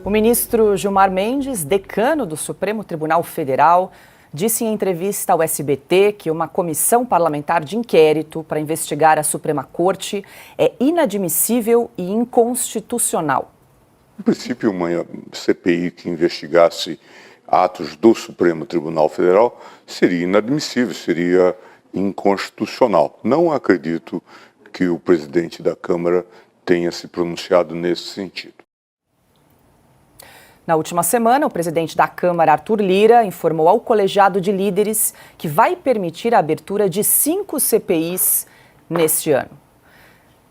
O ministro Gilmar Mendes, decano do Supremo Tribunal Federal, disse em entrevista ao SBT que uma comissão parlamentar de inquérito para investigar a Suprema Corte é inadmissível e inconstitucional. No princípio, uma CPI que investigasse atos do Supremo Tribunal Federal seria inadmissível, seria inconstitucional. Não acredito que o presidente da Câmara tenha se pronunciado nesse sentido. Na última semana, o presidente da Câmara, Arthur Lira, informou ao colegiado de líderes que vai permitir a abertura de 5 CPIs neste ano.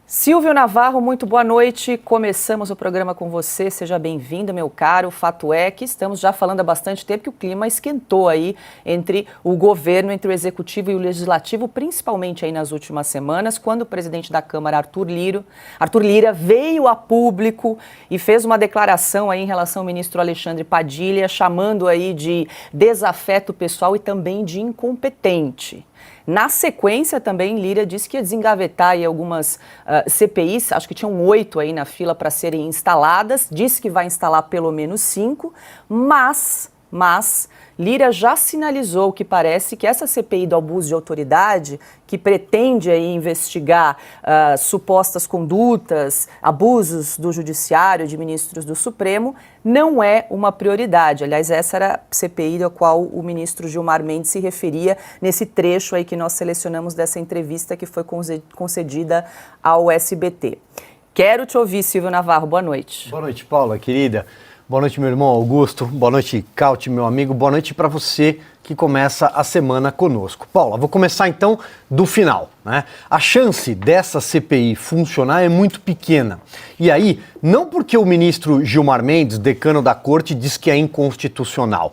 Silvio Navarro, muito boa noite. Começamos o programa com você. Seja bem-vindo, meu caro. O fato é que estamos já falando há bastante tempo que o clima esquentou aí entre o governo, entre o executivo e o legislativo, principalmente aí nas últimas semanas, quando o presidente da Câmara, Arthur Lira, veio a público e fez uma declaração aí em relação ao ministro Alexandre Padilha, chamando aí de desafeto pessoal e também de incompetente. Na sequência, também, Lira disse que ia desengavetar aí algumas CPIs, acho que tinham 8 aí na fila para serem instaladas, disse que vai instalar pelo menos 5, mas Lira já sinalizou que parece que essa CPI do abuso de autoridade, que pretende aí investigar supostas condutas, abusos do judiciário, de ministros do Supremo, não é uma prioridade. Aliás, essa era a CPI a qual o ministro Gilmar Mendes se referia nesse trecho aí que nós selecionamos dessa entrevista que foi concedida ao SBT. Quero te ouvir, Silvio Navarro. Boa noite. Boa noite, Paula, querida. Boa noite, meu irmão Augusto. Boa noite, Cauti, meu amigo. Boa noite para você que começa a semana conosco. Paula, vou começar então do final, né? A chance dessa CPI funcionar é muito pequena. E aí, não porque o ministro Gilmar Mendes, decano da Corte, diz que é inconstitucional.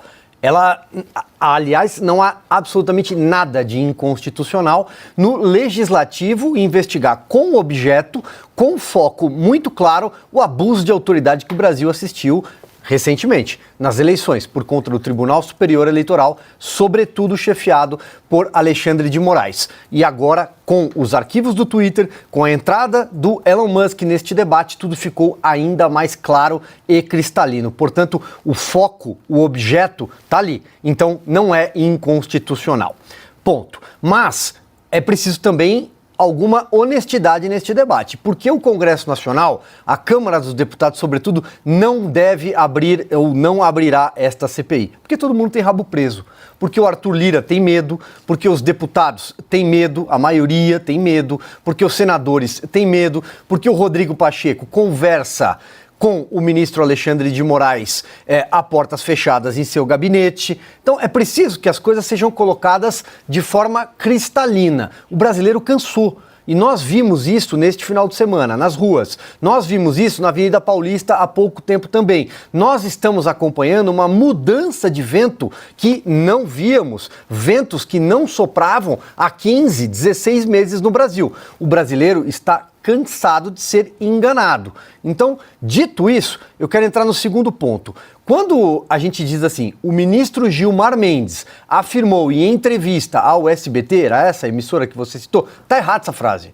Aliás, não há absolutamente nada de inconstitucional no legislativo investigar com objeto, com foco muito claro, o abuso de autoridade que o Brasil assistiu recentemente, nas eleições, por conta do Tribunal Superior Eleitoral, sobretudo chefiado por Alexandre de Moraes. E agora, com os arquivos do Twitter, com a entrada do Elon Musk neste debate, tudo ficou ainda mais claro e cristalino. Portanto, o foco, o objeto, está ali. Então, não é inconstitucional. Ponto. Mas é preciso também alguma honestidade neste debate, porque o Congresso Nacional, a Câmara dos Deputados, sobretudo, não deve abrir ou não abrirá esta CPI, porque todo mundo tem rabo preso, porque o Arthur Lira tem medo, porque os deputados têm medo, a maioria tem medo, porque os senadores têm medo, porque o Rodrigo Pacheco conversa com o ministro Alexandre de Moraes a portas fechadas em seu gabinete. Então é preciso que as coisas sejam colocadas de forma cristalina. O brasileiro cansou. E nós vimos isso neste final de semana, nas ruas. Nós vimos isso na Avenida Paulista há pouco tempo também. Nós estamos acompanhando uma mudança de vento que não víamos, ventos que não sopravam há 15, 16 meses no Brasil. O brasileiro está cansado de ser enganado. Então, dito isso, eu quero entrar no segundo ponto. Quando a gente diz assim, o ministro Gilmar Mendes afirmou em entrevista ao SBT, era essa emissora que você citou, tá errada essa frase,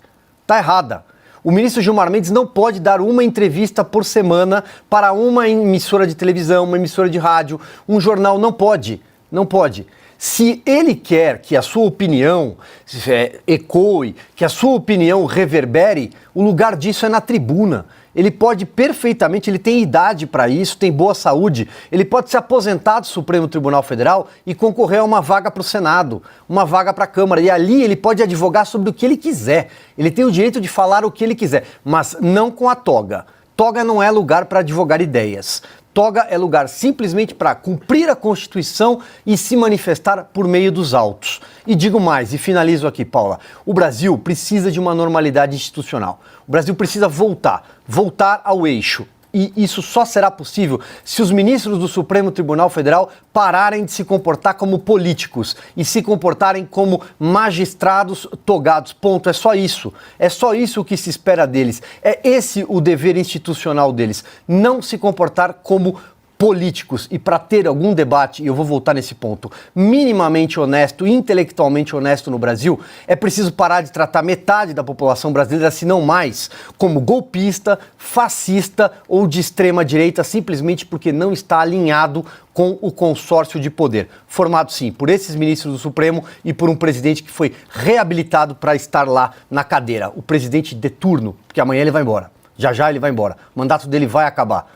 tá errada. O ministro Gilmar Mendes não pode dar uma entrevista por semana para uma emissora de televisão, uma emissora de rádio, um jornal, não pode, não pode. Se ele quer que a sua opinião ecoe, que a sua opinião reverbere, o lugar disso é na tribuna. Ele pode perfeitamente, ele tem idade para isso, tem boa saúde, ele pode se aposentar do Supremo Tribunal Federal e concorrer a uma vaga para o Senado, uma vaga para a Câmara. E ali ele pode advogar sobre o que ele quiser. Ele tem o direito de falar o que ele quiser, mas não com a toga. Toga não é lugar para advogar ideias. Toga é lugar simplesmente para cumprir a Constituição e se manifestar por meio dos autos. E digo mais, e finalizo aqui, Paula, o Brasil precisa de uma normalidade institucional. O Brasil precisa voltar ao eixo. E isso só será possível se os ministros do Supremo Tribunal Federal pararem de se comportar como políticos e se comportarem como magistrados togados. Ponto. É só isso. É só isso o que se espera deles. É esse o dever institucional deles. Não se comportar como políticos e para ter algum debate, e eu vou voltar nesse ponto, minimamente honesto, intelectualmente honesto no Brasil, é preciso parar de tratar metade da população brasileira, se não mais, como golpista, fascista ou de extrema direita, simplesmente porque não está alinhado com o consórcio de poder, formado sim por esses ministros do Supremo e por um presidente que foi reabilitado para estar lá na cadeira, o presidente de turno, porque amanhã ele vai embora, já ele vai embora, o mandato dele vai acabar.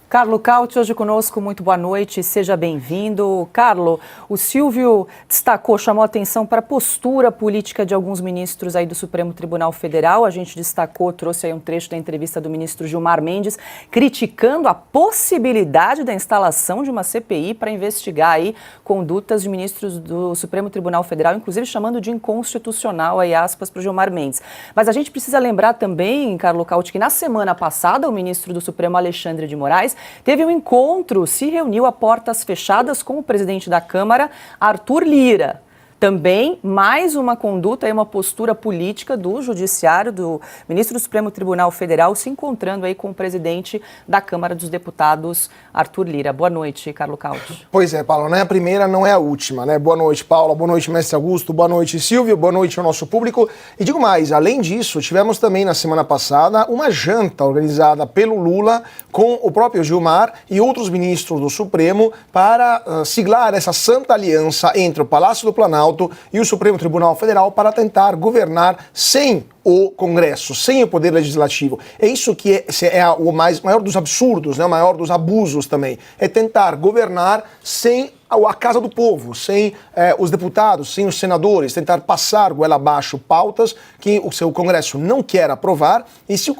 Carlo Cauti, hoje conosco, muito boa noite, seja bem-vindo. Carlo, o Silvio destacou, chamou a atenção para a postura política de alguns ministros aí do Supremo Tribunal Federal. A gente destacou, trouxe aí um trecho da entrevista do ministro Gilmar Mendes, criticando a possibilidade da instalação de uma CPI para investigar aí condutas de ministros do Supremo Tribunal Federal, inclusive chamando de inconstitucional, aí aspas, para o Gilmar Mendes. Mas a gente precisa lembrar também, Carlo Cauti, que na semana passada o ministro do Supremo, Alexandre de Moraes, teve um encontro, se reuniu a portas fechadas com o presidente da Câmara, Arthur Lira. Também mais uma conduta e uma postura política do judiciário, do ministro do Supremo Tribunal Federal, se encontrando aí com o presidente da Câmara dos Deputados, Arthur Lira. Boa noite, Carlo Cauti. Pois é, Paulo, não é a primeira, não é a última, né? Boa noite, Paula, boa noite, mestre Augusto, boa noite, Silvio, boa noite ao nosso público. E digo mais, além disso, tivemos também na semana passada uma janta organizada pelo Lula com o próprio Gilmar e outros ministros do Supremo para siglar essa santa aliança entre o Palácio do Planalto e o Supremo Tribunal Federal para tentar governar sem o Congresso, sem o Poder Legislativo. É isso que é o maior dos absurdos, né? O maior dos abusos também. É tentar governar sem a Casa do Povo, sem os deputados, sem os senadores, tentar passar goela abaixo pautas que o seu Congresso não quer aprovar, e se o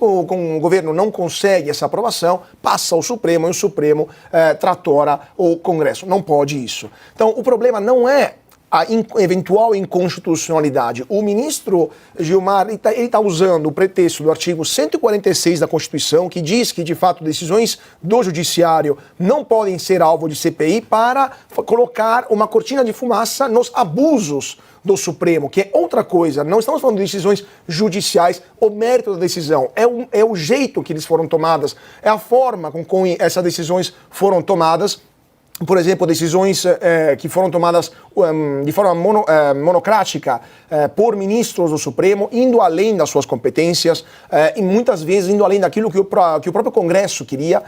governo não consegue essa aprovação, passa ao Supremo e o Supremo tratora o Congresso. Não pode isso. Então, o problema não é a eventual inconstitucionalidade. O ministro Gilmar ele tá usando o pretexto do artigo 146 da Constituição, que diz que, de fato, decisões do Judiciário não podem ser alvo de CPI para colocar uma cortina de fumaça nos abusos do Supremo, que é outra coisa. Não estamos falando de decisões judiciais, o mérito da decisão. É o jeito que eles foram tomadas, é a forma com que essas decisões foram tomadas. Por exemplo, decisões que foram tomadas de forma monocrática por ministros do Supremo, indo além das suas competências e muitas vezes indo além daquilo que o próprio Congresso queria.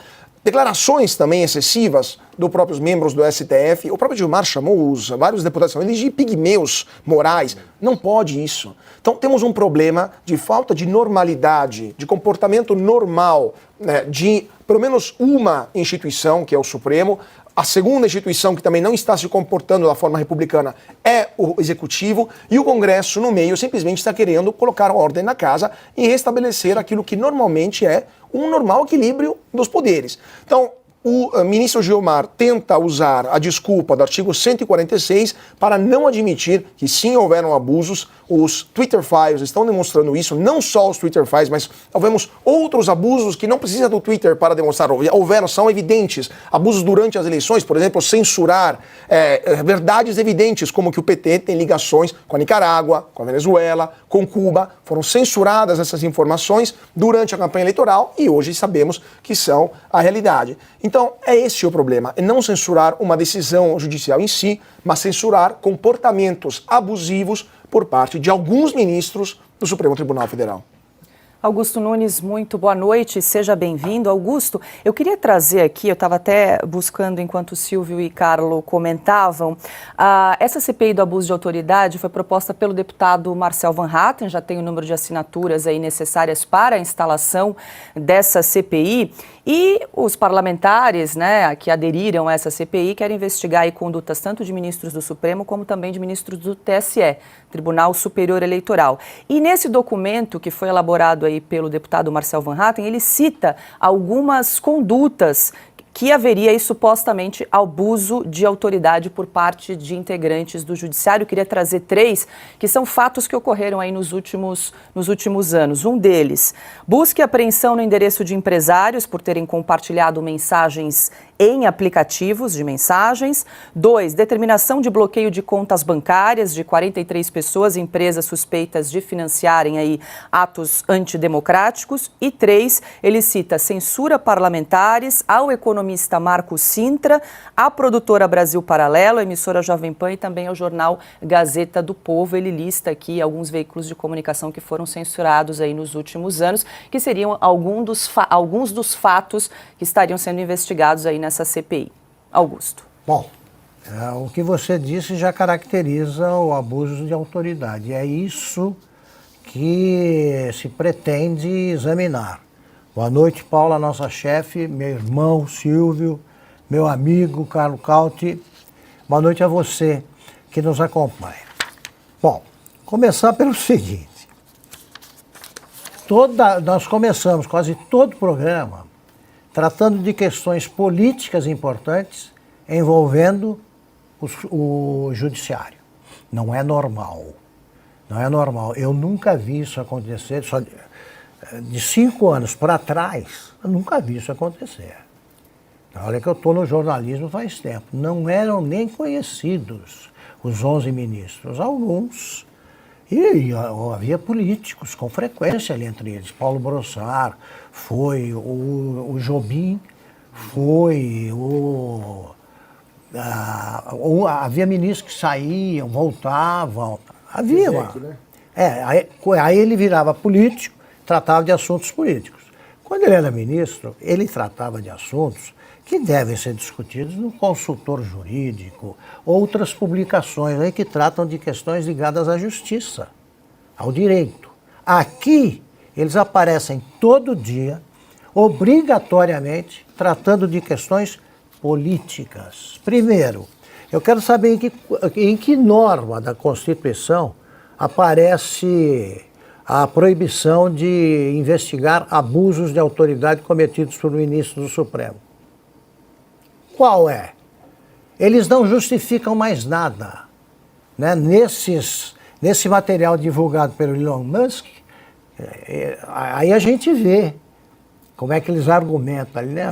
Declarações também excessivas dos próprios membros do STF. O próprio Gilmar chamou vários deputados de pigmeus morais. Não pode isso. Então temos um problema de falta de normalidade, de comportamento normal, né, de pelo menos uma instituição, que é o Supremo. A segunda instituição que também não está se comportando da forma republicana é o Executivo, e o Congresso, no meio, simplesmente está querendo colocar ordem na casa e restabelecer aquilo que normalmente é um normal equilíbrio dos poderes. Então, o ministro Gilmar tenta usar a desculpa do artigo 146 para não admitir que sim houveram abusos. Os Twitter Files estão demonstrando isso, não só os Twitter Files, mas houvemos outros abusos que não precisa do Twitter para demonstrar. São evidentes. Abusos durante as eleições, por exemplo, censurar verdades evidentes, como que o PT tem ligações com a Nicarágua, com a Venezuela, com Cuba. Foram censuradas essas informações durante a campanha eleitoral e hoje sabemos que são a realidade. Então, é esse o problema, é não censurar uma decisão judicial em si, mas censurar comportamentos abusivos por parte de alguns ministros do Supremo Tribunal Federal. Augusto Nunes, muito boa noite, seja bem-vindo. Augusto, eu queria trazer aqui, eu estava até buscando enquanto o Silvio e Carlo comentavam, essa CPI do abuso de autoridade foi proposta pelo deputado Marcel Van Hatten, já tem o número de assinaturas aí necessárias para a instalação dessa CPI, e os parlamentares, né, que aderiram a essa CPI querem investigar aí condutas tanto de ministros do Supremo como também de ministros do TSE, Tribunal Superior Eleitoral. E nesse documento que foi elaborado aí pelo deputado Marcel Van Hatten, ele cita algumas condutas que haveria aí supostamente abuso de autoridade por parte de integrantes do Judiciário. Eu queria trazer 3, que são fatos que ocorreram aí nos últimos anos. Um deles, busca e apreensão no endereço de empresários por terem compartilhado mensagens em aplicativos de mensagens. 2, determinação de bloqueio de contas bancárias de 43 pessoas e empresas suspeitas de financiarem aí atos antidemocráticos. E 3, ele cita censura parlamentares ao economista Marco Sintra, à produtora Brasil Paralelo, a emissora Jovem Pan e também ao jornal Gazeta do Povo. Ele lista aqui alguns veículos de comunicação que foram censurados aí nos últimos anos, que seriam alguns dos fatos que estariam sendo investigados aí nessa CPI. Augusto. Bom, o que você disse já caracteriza o abuso de autoridade. É isso que se pretende examinar. Boa noite, Paula, nossa chefe, meu irmão Silvio, meu amigo Carlos Cauti. Boa noite a você que nos acompanha. Bom, começar pelo seguinte. Nós começamos quase todo o programa tratando de questões políticas importantes envolvendo o judiciário. Não é normal. Não é normal. Eu nunca vi isso acontecer. Só de 5 anos para trás, eu nunca vi isso acontecer. Olha que eu estou no jornalismo faz tempo. Não eram nem conhecidos os 11 ministros. Alguns. E havia políticos com frequência ali entre eles. Paulo Brossard, foi o Jobim, foi havia ministros que saíam, voltavam. Havia uma... né? Aí ele virava político, tratava de assuntos políticos. Quando ele era ministro, ele tratava de assuntos que devem ser discutidos no consultor jurídico, outras publicações aí que tratam de questões ligadas à justiça, ao direito. Aqui, eles aparecem todo dia, obrigatoriamente, tratando de questões políticas. Primeiro, eu quero saber em que norma da Constituição aparece a proibição de investigar abusos de autoridade cometidos por ministro do Supremo. Qual é? Eles não justificam mais nada. Né? Nesse material divulgado pelo Elon Musk, aí a gente vê como é que eles argumentam ali, né?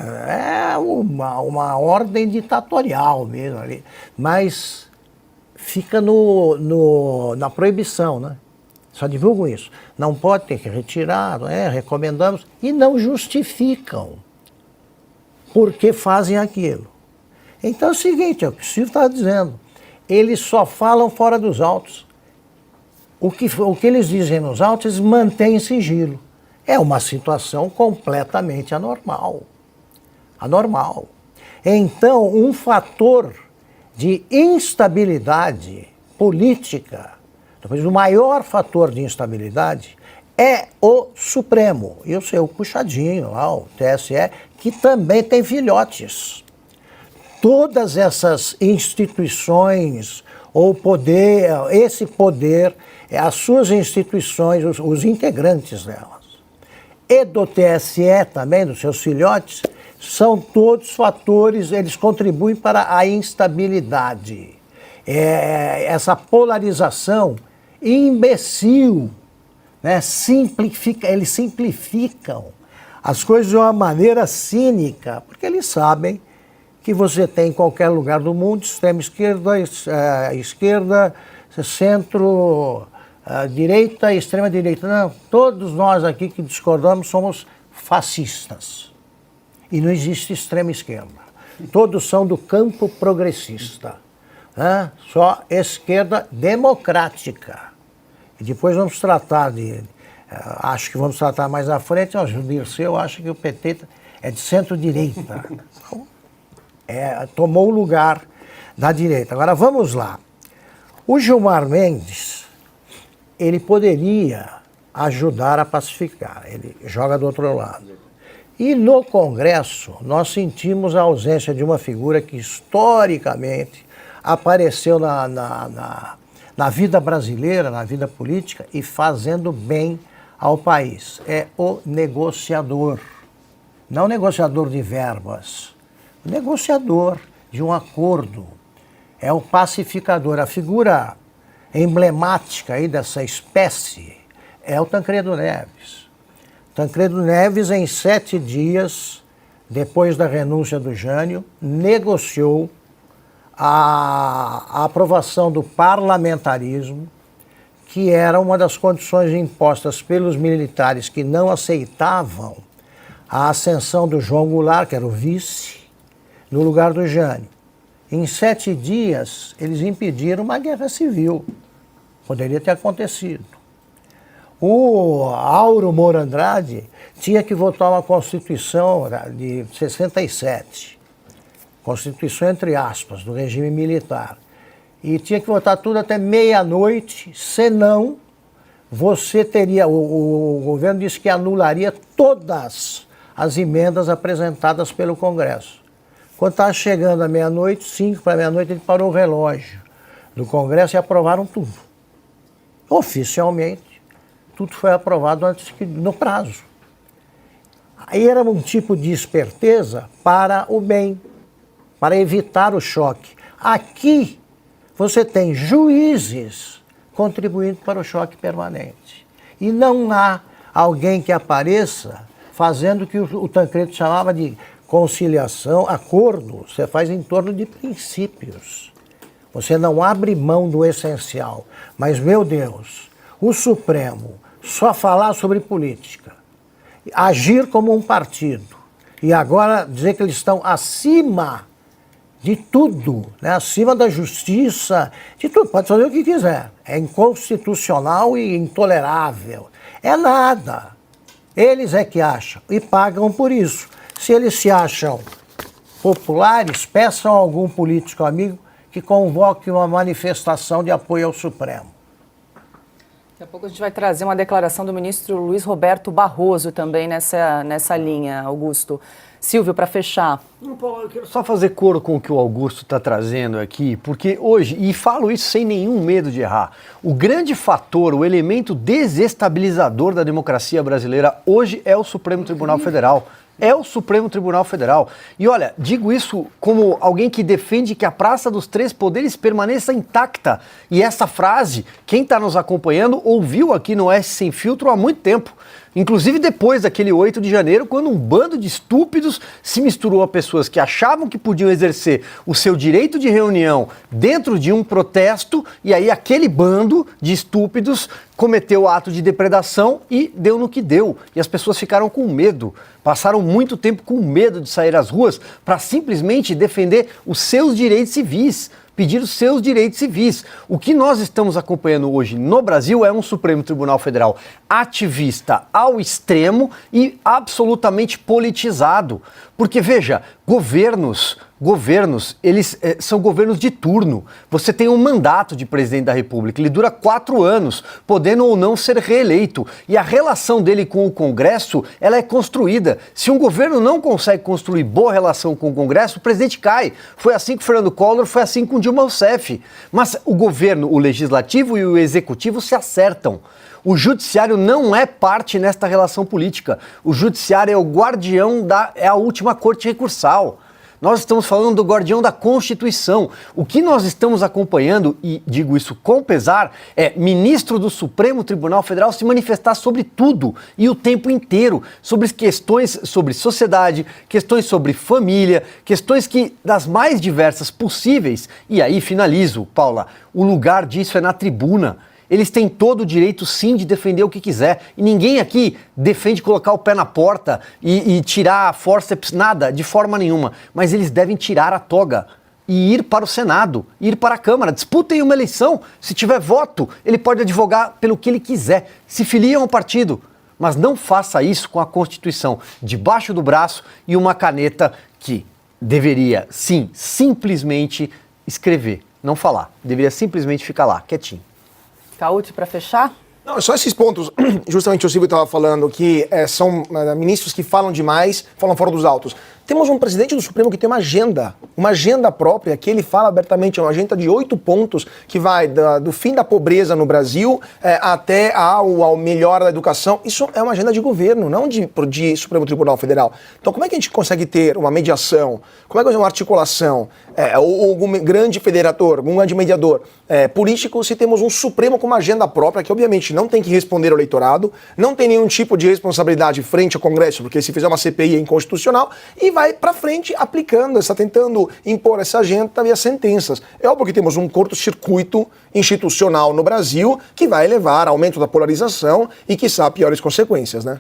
É uma ordem ditatorial mesmo ali, mas fica na proibição, né? Só divulgam isso. Não pode ter que retirar, recomendamos, e não justificam por que fazem aquilo. Então é o seguinte, é o que o Silvio está dizendo, eles só falam fora dos autos. O que eles dizem nos autos, eles mantêm sigilo. É uma situação completamente anormal. Anormal. Então, um fator de instabilidade política, talvez o maior fator de instabilidade, é o Supremo. E o seu puxadinho lá, o TSE, que também tem filhotes. Todas essas instituições, ou poder, esse poder, as suas instituições, os integrantes delas, e do TSE também, dos seus filhotes, são todos fatores, eles contribuem para a instabilidade. Essa polarização imbecil, né? Eles simplificam as coisas de uma maneira cínica, porque eles sabem que você tem em qualquer lugar do mundo, extrema esquerda, centro, direita e extrema direita. Não, todos nós aqui que discordamos somos fascistas. E não existe extrema esquerda. Todos são do campo progressista. Né? Só esquerda democrática. E depois vamos tratar acho que vamos tratar mais à frente, o Dirceu acha que o PT é de centro-direita. Então, tomou o lugar da direita. Agora vamos lá. O Gilmar Mendes, ele poderia ajudar a pacificar, ele joga do outro lado. E no Congresso, nós sentimos a ausência de uma figura que historicamente apareceu na vida brasileira, na vida política e fazendo bem ao país. É o negociador. Não negociador de verbas, negociador de um acordo. É o pacificador. A figura emblemática aí dessa espécie é o Tancredo Neves. Tancredo Neves, em 7 dias, depois da renúncia do Jânio, negociou a aprovação do parlamentarismo, que era uma das condições impostas pelos militares que não aceitavam a ascensão do João Goulart, que era o vice, no lugar do Jânio. Em 7 dias, eles impediram uma guerra civil. Poderia ter acontecido. O Auro Moura Andrade tinha que votar uma Constituição de 67. Constituição, entre aspas, do regime militar. E tinha que votar tudo até meia-noite, senão você teria... O governo disse que anularia todas as emendas apresentadas pelo Congresso. Quando estava chegando a meia-noite, 5 para meia-noite, ele parou o relógio do Congresso e aprovaram tudo. Oficialmente, tudo foi aprovado no prazo. Aí era um tipo de esperteza para o bem, para evitar o choque. Aqui, você tem juízes contribuindo para o choque permanente. E não há alguém que apareça fazendo o que o Tancredo chamava de conciliação, acordo. Você faz em torno de princípios. Você não abre mão do essencial. Mas, meu Deus, o Supremo só falar sobre política, agir como um partido, e agora dizer que eles estão acima de tudo, né? Acima da justiça, de tudo, pode fazer o que quiser. É inconstitucional e intolerável. É nada. Eles é que acham e pagam por isso. Se eles se acham populares, peçam a algum político amigo que convoque uma manifestação de apoio ao Supremo. Daqui a pouco a gente vai trazer uma declaração do ministro Luiz Roberto Barroso também nessa linha, Augusto. Silvio, para fechar. Não, Paulo, eu quero só fazer coro com o que o Augusto está trazendo aqui, porque hoje, e falo isso sem nenhum medo de errar, o grande fator, o elemento desestabilizador da democracia brasileira hoje é o Supremo Tribunal Federal. É o Supremo Tribunal Federal. E olha, digo isso como alguém que defende que a Praça dos Três Poderes permaneça intacta. E essa frase, quem está nos acompanhando ouviu aqui no S Sem Filtro há muito tempo. Inclusive depois daquele 8 de janeiro, quando um bando de estúpidos se misturou a pessoas que achavam que podiam exercer o seu direito de reunião dentro de um protesto, e aí aquele bando de estúpidos cometeu o ato de depredação e deu no que deu. E as pessoas ficaram com medo, passaram muito tempo com medo de sair às ruas para simplesmente defender os seus direitos civis. Pedir os seus direitos civis. O que nós estamos acompanhando hoje no Brasil é um Supremo Tribunal Federal ativista ao extremo e absolutamente politizado. Porque, veja, governos, eles são governos de turno. Você tem um mandato de presidente da República, ele dura 4 anos, podendo ou não ser reeleito. E a relação dele com o Congresso, ela é construída. Se um governo não consegue construir boa relação com o Congresso, o presidente cai. Foi assim com Fernando Collor, foi assim com Dilma Rousseff. Mas o governo, o legislativo e o executivo se acertam. O judiciário não é parte nesta relação política. O judiciário é o guardião é a última corte recursal. Nós estamos falando do guardião da Constituição. O que nós estamos acompanhando, e digo isso com pesar, é ministro do Supremo Tribunal Federal se manifestar sobre tudo e o tempo inteiro, sobre questões sobre sociedade, questões sobre família, questões das mais diversas possíveis. E aí, finalizo, Paula, o lugar disso é na tribuna. Eles têm todo o direito, sim, de defender o que quiser. E ninguém aqui defende colocar o pé na porta e tirar a forceps, nada, de forma nenhuma. Mas eles devem tirar a toga e ir para o Senado, ir para a Câmara. Disputem uma eleição. Se tiver voto, ele pode advogar pelo que ele quiser. Se filia a um partido. Mas não faça isso com a Constituição debaixo do braço e uma caneta que deveria, sim, simplesmente escrever, não falar. Deveria simplesmente ficar lá, quietinho. Cauti, para fechar? Não, só esses pontos, justamente o Silvio estava falando, que são ministros que falam demais, falam fora dos autos. Temos um presidente do Supremo que tem uma agenda própria, que ele fala abertamente, é uma agenda de 8 pontos, que vai do fim da pobreza no Brasil até ao melhor da educação. Isso é uma agenda de governo, não de Supremo Tribunal Federal. Então como é que a gente consegue ter uma mediação, como é que uma articulação, ou algum grande federator, algum grande mediador político, se temos um Supremo com uma agenda própria, que obviamente não tem que responder ao eleitorado, não tem nenhum tipo de responsabilidade frente ao Congresso, porque se fizer uma CPI é inconstitucional, e vai para frente aplicando, está tentando impor essa agenda via sentenças. É óbvio que temos um curto-circuito institucional no Brasil que vai levar a aumento da polarização e, quiçá, piores consequências, né?